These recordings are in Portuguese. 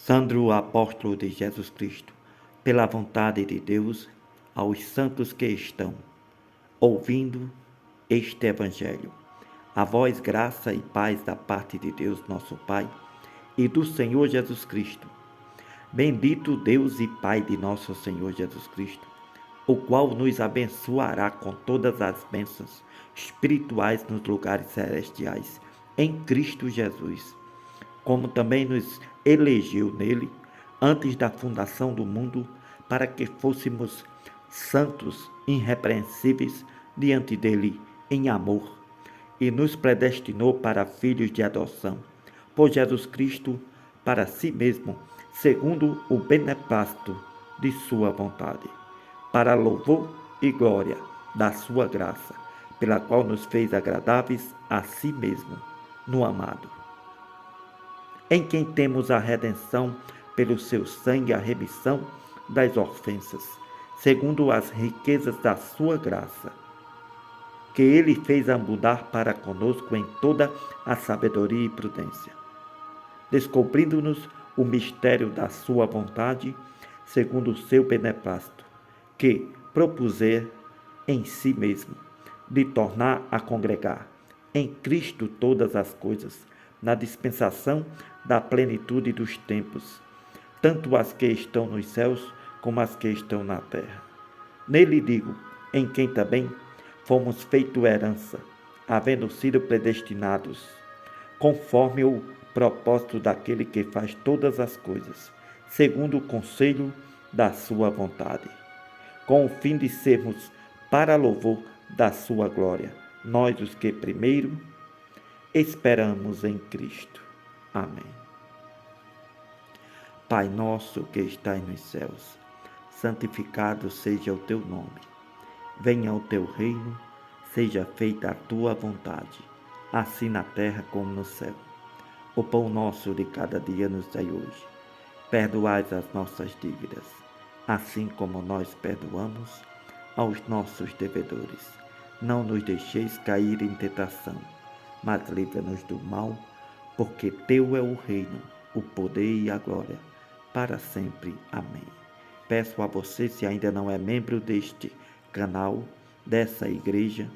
Sandro, apóstolo de Jesus Cristo, pela vontade de Deus, aos santos que estão ouvindo este Evangelho. A vós graça e paz da parte de Deus nosso Pai e do Senhor Jesus Cristo. Bendito Deus e Pai de nosso Senhor Jesus Cristo, o qual nos abençoará com todas as bênçãos espirituais nos lugares celestiais, em Cristo Jesus, como também nos elegeu nele, antes da fundação do mundo, para que fôssemos santos, irrepreensíveis diante dele em amor, e nos predestinou para filhos de adoção, por Jesus Cristo, para si mesmo, segundo o beneplácito de sua vontade, para louvor e glória da sua graça, pela qual nos fez agradáveis a si mesmo, no amado, em quem temos a redenção pelo seu sangue, a remissão das ofensas, segundo as riquezas da sua graça, que ele fez abundar para conosco em toda a sabedoria e prudência, descobrindo-nos o mistério da sua vontade, segundo o seu beneplácito, que propuser em si mesmo, de tornar a congregar em Cristo todas as coisas, na dispensação da plenitude dos tempos, tanto as que estão nos céus como as que estão na terra. Nele digo, em quem também fomos feito herança, havendo sido predestinados, conforme o propósito daquele que faz todas as coisas, segundo o conselho da sua vontade, com o fim de sermos para louvor da sua glória, nós os que primeiro esperamos em Cristo. Amém. Pai nosso que estais nos céus, santificado seja o teu nome. Venha o teu reino, seja feita a tua vontade, assim na terra como no céu. O pão nosso de cada dia nos dai hoje. Perdoai as nossas dívidas, assim como nós perdoamos aos nossos devedores. Não nos deixeis cair em tentação, mas livra-nos do mal, porque teu é o reino, o poder e a glória, para sempre. Amém. Peço a você, se ainda não é membro deste canal, dessa igreja,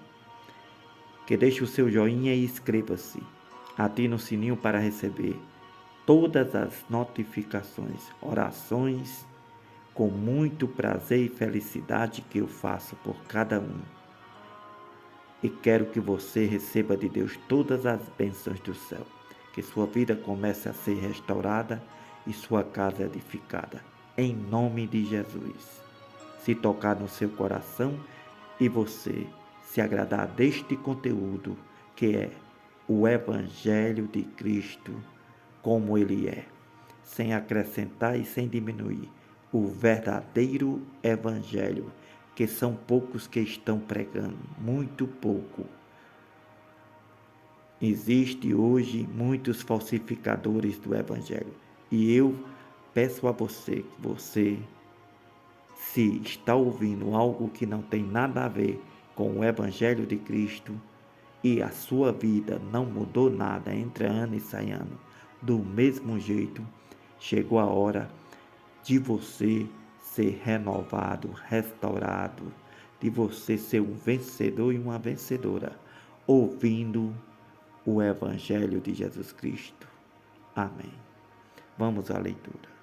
que deixe o seu joinha e inscreva-se. Ative o sininho para receber todas as notificações, orações, com muito prazer e felicidade que eu faço por cada um. E quero que você receba de Deus todas as bênçãos do céu, que sua vida comece a ser restaurada e sua casa edificada, em nome de Jesus. Se tocar no seu coração e você se agradar deste conteúdo, que é o Evangelho de Cristo, como ele é, sem acrescentar e sem diminuir, o verdadeiro Evangelho, que são poucos que estão pregando, muito pouco. Existe hoje muitos falsificadores do Evangelho, e eu peço a você, que você, se está ouvindo algo que não tem nada a ver com o Evangelho de Cristo e a sua vida não mudou nada entre ano e sai ano, do mesmo jeito, chegou a hora de você ser renovado, restaurado, de você ser um vencedor e uma vencedora, ouvindo o Evangelho de Jesus Cristo. Amém. Vamos à leitura.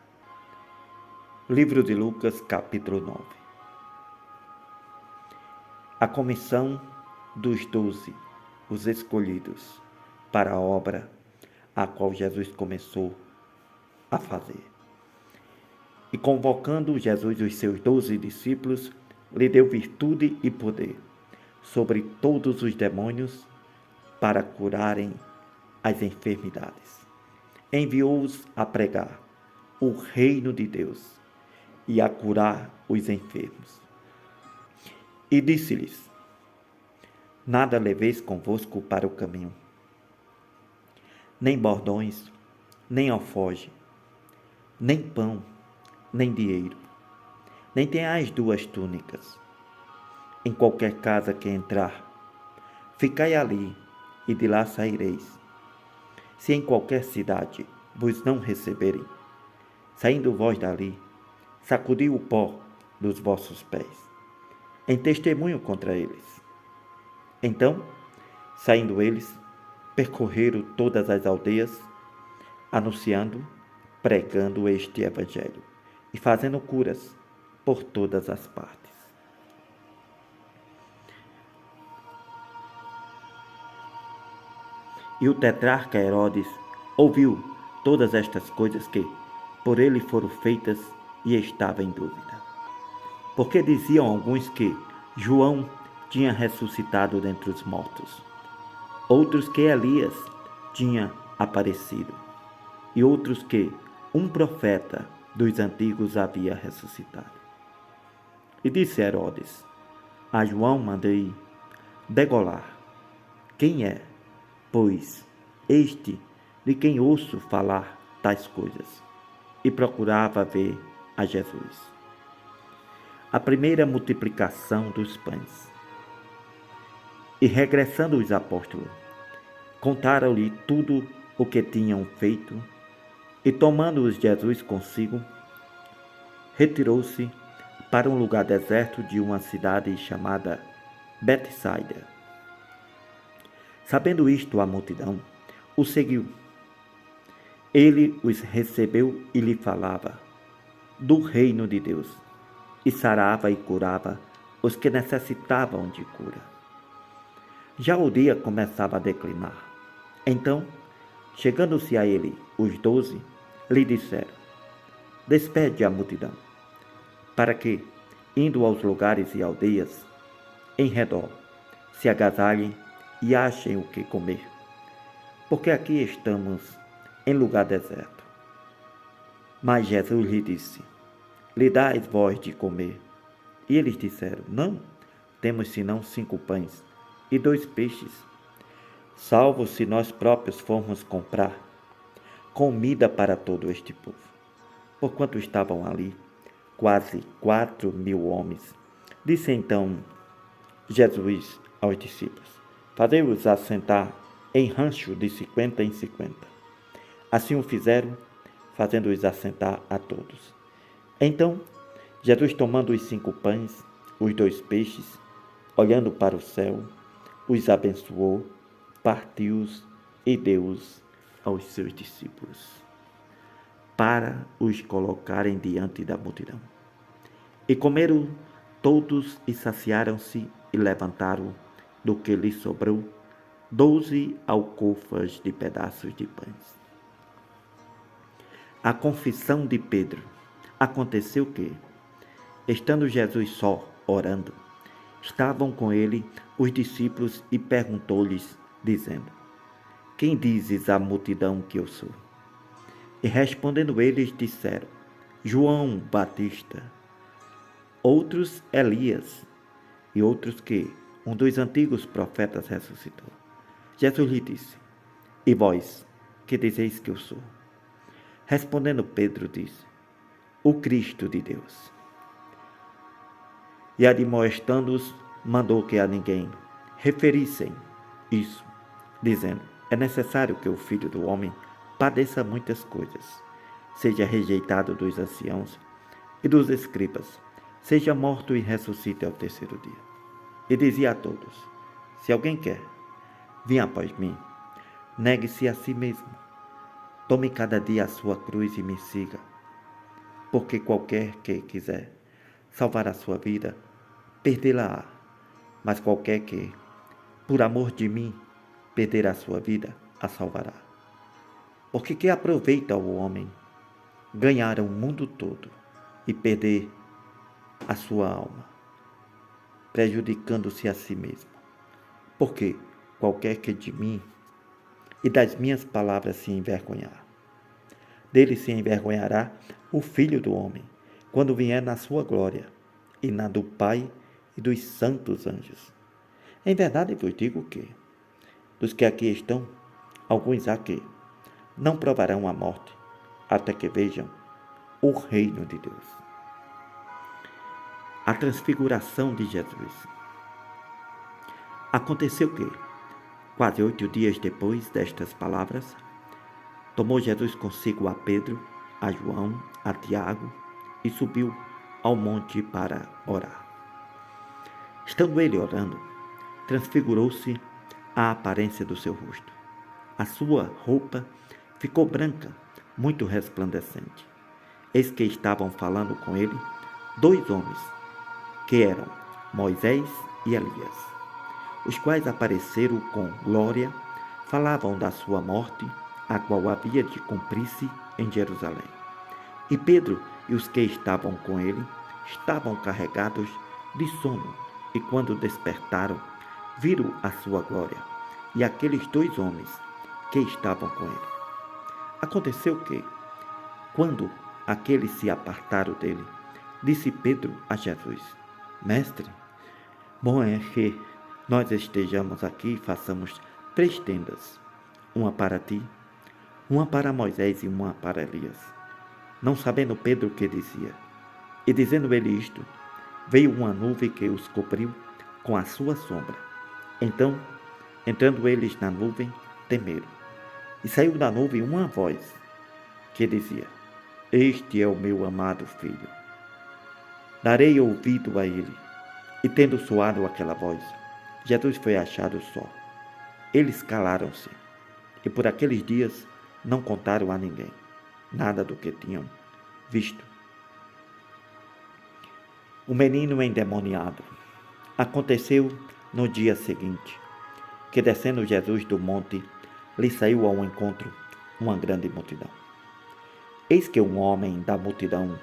Livro de Lucas, capítulo 9. A comissão dos 12, os escolhidos, para a obra a qual Jesus começou a fazer. E convocando Jesus os seus 12 discípulos, lhe deu virtude e poder sobre todos os demônios para curarem as enfermidades. Enviou-os a pregar o reino de Deus e a curar os enfermos. E disse-lhes: nada leveis convosco para o caminho, nem bordões, nem alforje, nem pão, nem dinheiro, nem tenhais 2 túnicas. Em qualquer casa que entrar, ficai ali, e de lá saireis. Se em qualquer cidade vos não receberem, saindo vós dali, sacudi o pó dos vossos pés, em testemunho contra eles. Então, saindo eles, percorreram todas as aldeias, anunciando, pregando este evangelho e fazendo curas por todas as partes. E o tetrarca Herodes ouviu todas estas coisas que por ele foram feitas e estava em dúvida. Porque diziam alguns que João tinha ressuscitado dentre os mortos, outros que Elias tinha aparecido, e outros que um profeta dos antigos havia ressuscitado. E disse Herodes: a João mandei degolar. Quem é, pois, este de quem ouço falar tais coisas? E procurava ver a Jesus. A primeira multiplicação dos pães. E regressando os apóstolos, contaram-lhe tudo o que tinham feito, e tomando-os Jesus consigo, retirou-se para um lugar deserto de uma cidade chamada Betsaida. Sabendo isto, a multidão o seguiu. Ele os recebeu e lhe falava do reino de Deus, e sarava e curava os que necessitavam de cura. Já o dia começava a declinar. Então, chegando-se a ele os 12, lhe disseram: despede a multidão, para que, indo aos lugares e aldeias em redor, se agasalhem e achem o que comer, porque aqui estamos em lugar deserto. Mas Jesus lhe disse: lhe dais vós de comer? E eles disseram: não, temos senão 5 pães e 2 peixes, salvo se nós próprios formos comprar comida para todo este povo. Porquanto estavam ali quase 4.000 homens. Disse então Jesus aos discípulos: fazei-os assentar em rancho de 50 em 50. Assim o fizeram, fazendo-os assentar a todos. Então, Jesus, tomando os 5 pães, os 2 peixes, olhando para o céu, os abençoou, partiu-os e deu-os aos seus discípulos, para os colocarem diante da multidão. E comeram todos e saciaram-se e levantaram do que lhes sobrou 12 alcofas de pedaços de pães. A confissão de Pedro. Aconteceu que, estando Jesus só orando, estavam com ele os discípulos e perguntou-lhes, dizendo: quem dizes à multidão que eu sou? E respondendo eles disseram: João Batista, outros Elias, e outros que um dos antigos profetas ressuscitou. Jesus lhe disse: e vós, que dizeis que eu sou? Respondendo Pedro disse: o Cristo de Deus. E admoestando-os, mandou que a ninguém referissem isso, dizendo: é necessário que o Filho do Homem padeça muitas coisas, seja rejeitado dos anciãos e dos escribas, seja morto e ressuscite ao 3º dia. E dizia a todos: se alguém quer vir após mim, negue-se a si mesmo, tome cada dia a sua cruz e me siga, porque qualquer que quiser salvar a sua vida, perdê-la-á, mas qualquer que, por amor de mim, perder a sua vida, a salvará. Porque que aproveita o homem ganhar o mundo todo e perder a sua alma, prejudicando-se a si mesmo? Porque qualquer que de mim e das minhas palavras se envergonhar, dele se envergonhará o Filho do Homem, quando vier na sua glória, e na do Pai e dos santos anjos. Em verdade vos digo que, dos que aqui estão, alguns há que não provarão a morte, até que vejam o reino de Deus. A transfiguração de Jesus. Aconteceu que, quase 8 dias depois destas palavras, tomou Jesus consigo a Pedro, a João, a Tiago e subiu ao monte para orar. Estando ele orando, transfigurou-se a aparência do seu rosto. A sua roupa ficou branca, muito resplandecente. Eis que estavam falando com ele 2 homens, que eram Moisés e Elias, os quais apareceram com glória, falavam da sua morte, a qual havia de cumprir-se em Jerusalém. E Pedro e os que estavam com ele estavam carregados de sono, e quando despertaram, viram a sua glória, e aqueles 2 homens que estavam com ele. Aconteceu que, quando aqueles se apartaram dele, disse Pedro a Jesus: Mestre, bom é que nós estejamos aqui e façamos 3 tendas, uma para ti, uma para Moisés e uma para Elias. Não sabendo Pedro o que dizia. E dizendo ele isto, veio uma nuvem que os cobriu com a sua sombra. Então, entrando eles na nuvem, temeram. E saiu da nuvem uma voz que dizia: Este é o meu amado filho. Darei ouvido a ele. E tendo soado aquela voz, Jesus foi achado só. Eles calaram-se, e por aqueles dias não contaram a ninguém nada do que tinham visto. O menino endemoniado. Aconteceu no dia seguinte, que descendo Jesus do monte, lhe saiu ao encontro uma grande multidão. Eis que um homem da multidão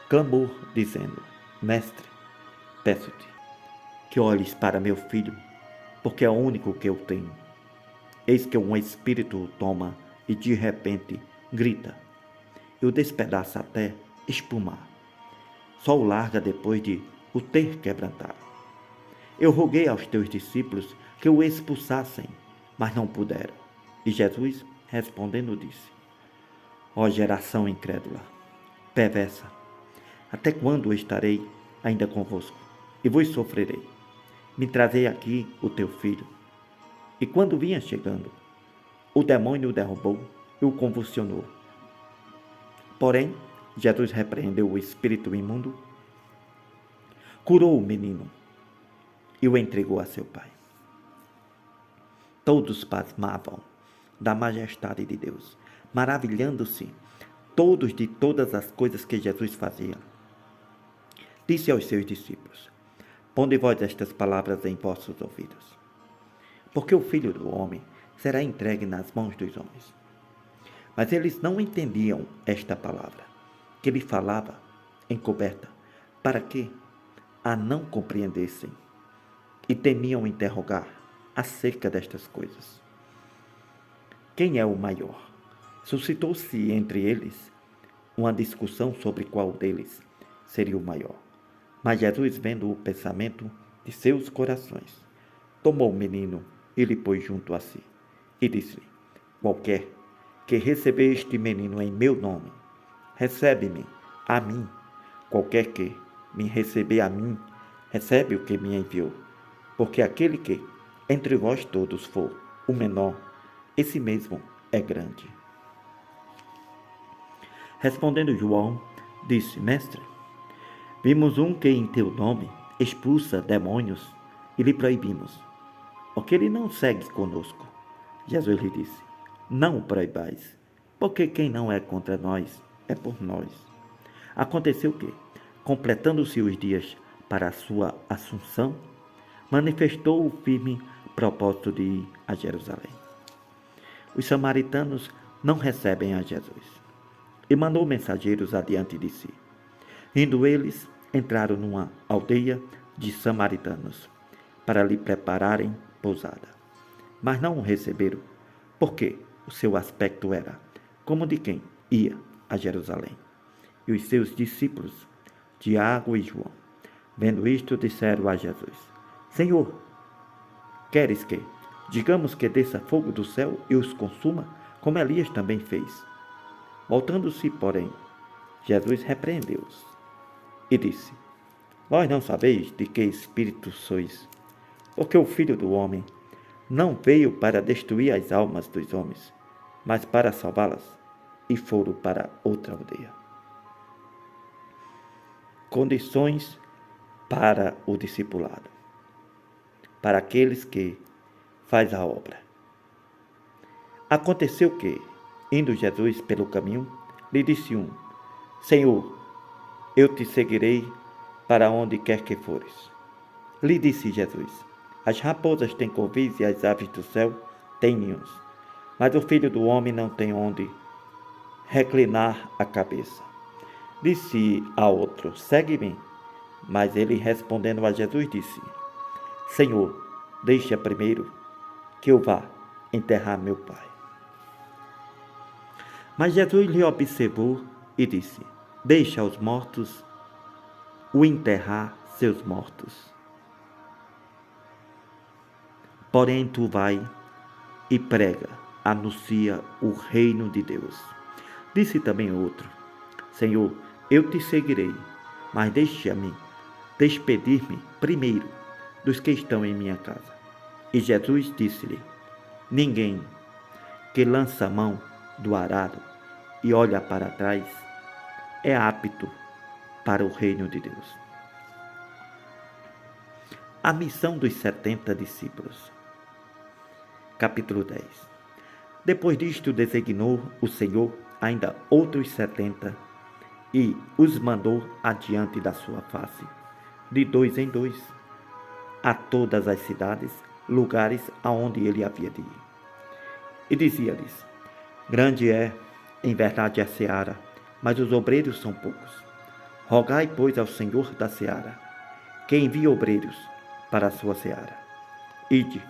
clamou, dizendo: Mestre, peço-te que olhes para meu filho, porque é o único que eu tenho. Eis que um espírito o toma e de repente grita, e o despedaça até espumar. Só o larga depois de o ter quebrantado. Eu roguei aos teus discípulos que o expulsassem, mas não puderam. E Jesus, respondendo, disse: Ó geração incrédula, perversa, até quando estarei ainda convosco e vos sofrerei? Me trazei aqui o teu filho. E quando vinha chegando, o demônio o derrubou e o convulsionou. Porém, Jesus repreendeu o espírito imundo, curou o menino e o entregou a seu pai. Todos pasmavam da majestade de Deus, maravilhando-se todos de todas as coisas que Jesus fazia. Disse aos seus discípulos: Ponde vós estas palavras em vossos ouvidos, porque o Filho do Homem será entregue nas mãos dos homens. Mas eles não entendiam esta palavra, que ele falava encoberta, para que a não compreendessem, e temiam interrogar acerca destas coisas. Quem é o maior? Suscitou-se entre eles uma discussão sobre qual deles seria o maior. Mas Jesus, vendo o pensamento de seus corações, tomou o menino e lhe pôs junto a si, e disse-lhe: Qualquer que receber este menino em meu nome, recebe-me a mim. Qualquer que me receber a mim, recebe o que me enviou. Porque aquele que entre vós todos for o menor, esse mesmo é grande. Respondendo João, disse: Mestre, vimos um que em teu nome expulsa demônios e lhe proibimos, porque ele não segue conosco. Jesus lhe disse: Não o proibais, porque quem não é contra nós é por nós. Aconteceu que, completando-se os dias para a sua assunção, manifestou o firme propósito de ir a Jerusalém. Os samaritanos não recebem a Jesus, e mandou mensageiros adiante de si. Indo eles, entraram numa aldeia de samaritanos, para lhe prepararem pousada. Mas não o receberam, porque o seu aspecto era como de quem ia a Jerusalém. E os seus discípulos, Tiago e João, vendo isto, disseram a Jesus: Senhor, queres que digamos que desça fogo do céu e os consuma, como Elias também fez? Voltando-se, porém, Jesus repreendeu-os e disse: Vós não sabeis de que espírito sois, porque o Filho do Homem não veio para destruir as almas dos homens, mas para salvá-las. e foram para outra aldeia. Condições para o discipulado, para aqueles que faz a obra. Aconteceu que, indo Jesus pelo caminho, lhe disse um: Senhor, eu te seguirei para onde quer que fores. Lhe disse Jesus: As raposas têm covis e as aves do céu têm ninhos, mas o Filho do Homem não tem onde reclinar a cabeça. Disse a outro: Segue-me. Mas ele, respondendo a Jesus, disse: Senhor, deixa primeiro que eu vá enterrar meu pai. Mas Jesus lhe observou e disse: Deixa os mortos o enterrar seus mortos. Porém tu vai e prega, anuncia o reino de Deus. Disse também outro: Senhor, eu te seguirei, mas deixa-me despedir-me primeiro dos que estão em minha casa. E Jesus disse-lhe: Ninguém que lança a mão do arado e olha para trás é apto para o reino de Deus. A missão dos 70 discípulos. Capítulo 10. Depois disto designou o Senhor ainda outros 70 e os mandou adiante da sua face, de 2 em 2, a todas as cidades, lugares aonde ele havia de ir. E dizia-lhes: Grande é, em verdade, a seara, mas os obreiros são poucos. Rogai, pois, ao Senhor da seara, que envie obreiros para a sua seara. Ide,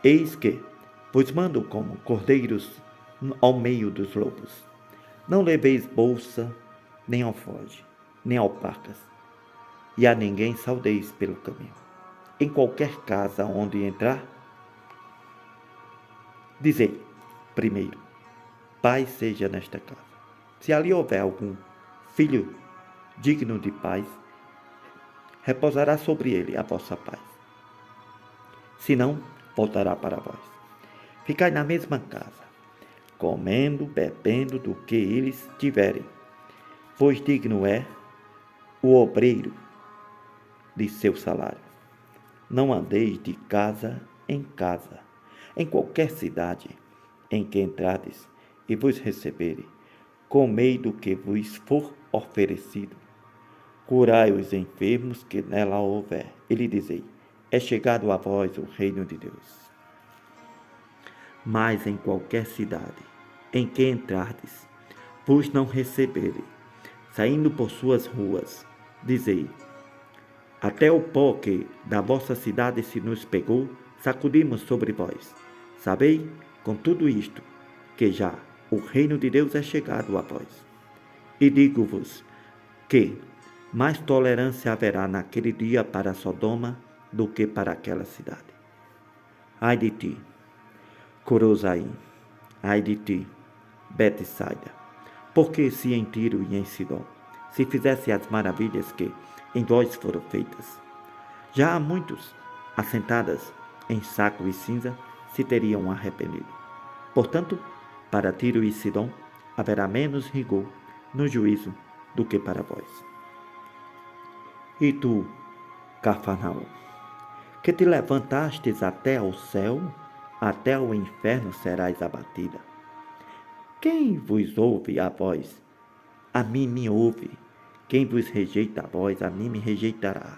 eis que vos mando como cordeiros ao meio dos lobos. Não leveis bolsa, nem alforje, nem alparcas, e a ninguém saudeis pelo caminho. Em qualquer casa onde entrar, dizei primeiro: paz seja nesta casa. Se ali houver algum filho digno de paz, repousará sobre ele a vossa paz. Se não, voltará para vós. Ficai na mesma casa, comendo, bebendo do que eles tiverem, pois digno é o obreiro de seu salário. Não andeis de casa em casa. Em qualquer cidade em que entrardes e vos receberem, comei do que vos for oferecido. Curai os enfermos que nela houver, e lhe dizei: é chegado a vós o reino de Deus. Mas em qualquer cidade em que entrardes, vos não receberem, saindo por suas ruas, dizei: até o pó que da vossa cidade se nos pegou, sacudimos sobre vós. Sabei, com tudo isto, que já o reino de Deus é chegado a vós. E digo-vos que mais tolerância haverá naquele dia para Sodoma do que para aquela cidade. Ai de ti, Corozaim, ai de ti, Betsaida, porque se em Tiro e em Sidom se fizesse as maravilhas que em vós foram feitas, já há muitos, assentadas em saco e cinza, se teriam arrependido. Portanto, para Tiro e Sidom haverá menos rigor no juízo do que para vós. E tu, Cafarnaum, que te levantastes até ao céu, até o inferno serás abatida. Quem vos ouve a vós, a mim me ouve. Quem vos rejeita a vós, a mim me rejeitará.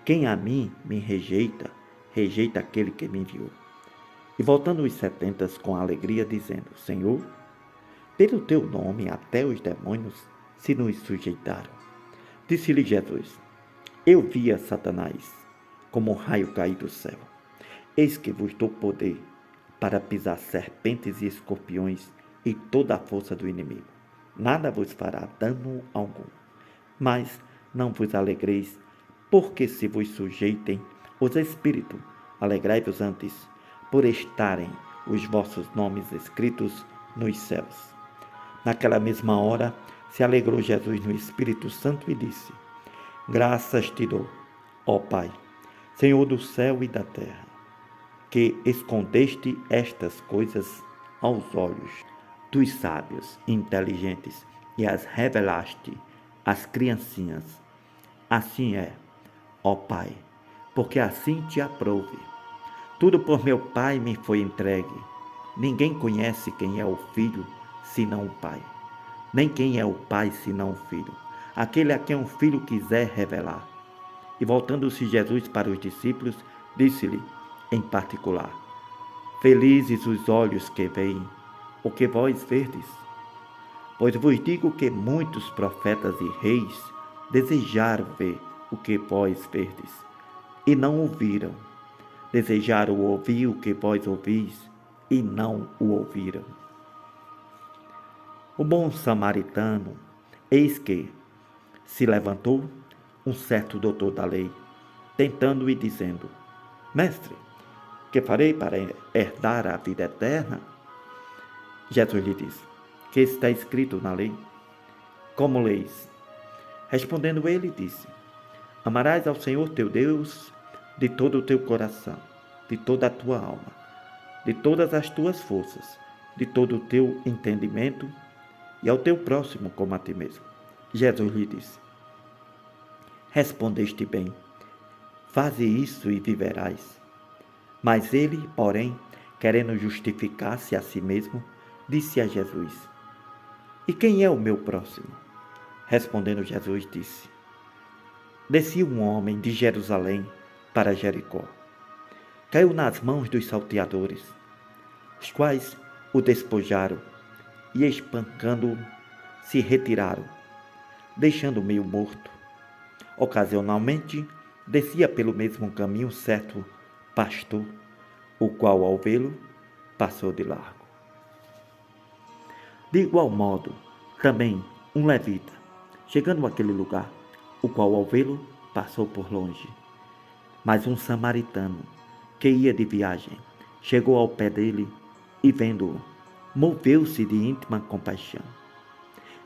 Quem a mim me rejeita, rejeita aquele que me enviou. E voltando os 70 com alegria, dizendo: Senhor, pelo teu nome até os demônios se nos sujeitaram. Disse-lhe Jesus: eu via Satanás como um raio cair do céu. Eis que vos dou poder para pisar serpentes e escorpiões e toda a força do inimigo. Nada vos fará dano algum. Mas não vos alegreis, porque se vos sujeitem os espíritos, alegrai-vos antes, por estarem os vossos nomes escritos nos céus. Naquela mesma hora, se alegrou Jesus no Espírito Santo e disse: graças te dou, ó Pai, Senhor do céu e da terra, que escondeste estas coisas aos olhos dos sábios e inteligentes e as revelaste às criancinhas. Assim é, ó Pai, porque assim te aprouve. Tudo por meu Pai me foi entregue. Ninguém conhece quem é o Filho, senão o Pai. Nem quem é o Pai, senão o Filho. Aquele a quem o Filho quiser revelar. E voltando-se Jesus para os discípulos, disse-lhe em particular: Felizes os olhos que veem o que vós verdes. Pois vos digo que muitos profetas e reis desejaram ver o que vós verdes, e não ouviram. Desejaram ouvir o que vós ouvis, e não o ouviram. O bom samaritano, eis que se levantou um certo doutor da lei, tentando e dizendo: Mestre, que farei para herdar a vida eterna? Jesus lhe disse: Que está escrito na lei? Como leis? Respondendo ele, disse: Amarás ao Senhor teu Deus de todo o teu coração, de toda a tua alma, de todas as tuas forças, de todo o teu entendimento, e ao teu próximo como a ti mesmo. Jesus lhe disse: Respondeste bem, faze isso e viverás. Mas ele, porém, querendo justificar-se a si mesmo, disse a Jesus: E quem é o meu próximo? Respondendo Jesus, disse: Descia um homem de Jerusalém para Jericó. Caiu nas mãos dos salteadores, os quais o despojaram e, espancando-o, se retiraram, deixando-o meio morto. Ocasionalmente, descia pelo mesmo caminho certo pastor, o qual, ao vê-lo, passou de largo. De igual modo, também um levita, chegando àquele lugar, o qual, ao vê-lo, passou por longe. Mas um samaritano, que ia de viagem, chegou ao pé dele e, vendo-o, moveu-se de íntima compaixão.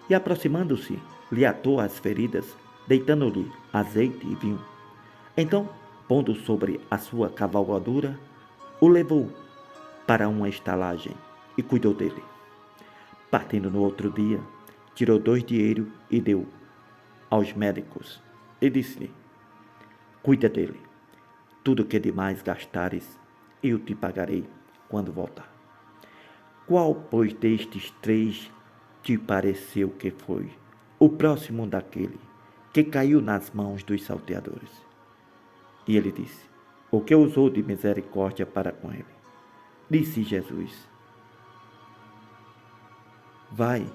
E, aproximando-se, lhe atou as feridas, deitando-lhe azeite e vinho. Então, pondo sobre a sua cavalgadura, o levou para uma estalagem e cuidou dele. Partindo no outro dia, tirou 2 dinheiros e deu aos médicos e disse-lhe: Cuida dele. Tudo que demais gastares, eu te pagarei quando voltar. Qual, pois, destes 3 te pareceu que foi o próximo daquele que caiu nas mãos dos salteadores? E ele disse: O que usou de misericórdia para com ele? Disse Jesus: Vai,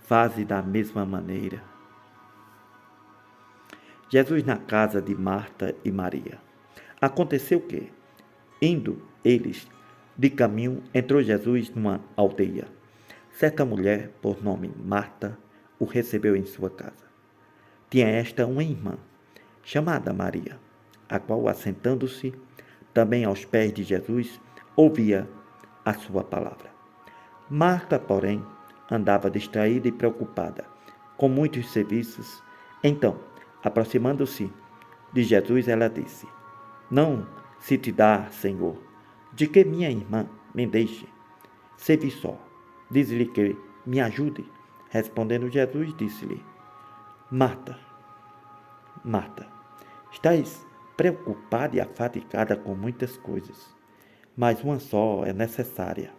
faze da mesma maneira. Jesus na casa de Marta e Maria. Aconteceu que, indo eles de caminho, entrou Jesus numa aldeia. Certa mulher, por nome Marta, o recebeu em sua casa. Tinha esta uma irmã, chamada Maria, a qual, assentando-se também aos pés de Jesus, ouvia a sua palavra. Marta, porém, andava distraída e preocupada, com muitos serviços. Então, aproximando-se de Jesus, ela disse: Não se te dá, Senhor, de que minha irmã me deixe servir só. Diz-lhe que me ajude. Respondendo Jesus, disse-lhe: Marta, Marta, estás preocupada e afadigada com muitas coisas, mas uma só é necessária.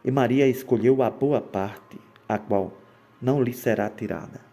E Maria escolheu a boa parte, a qual não lhe será tirada.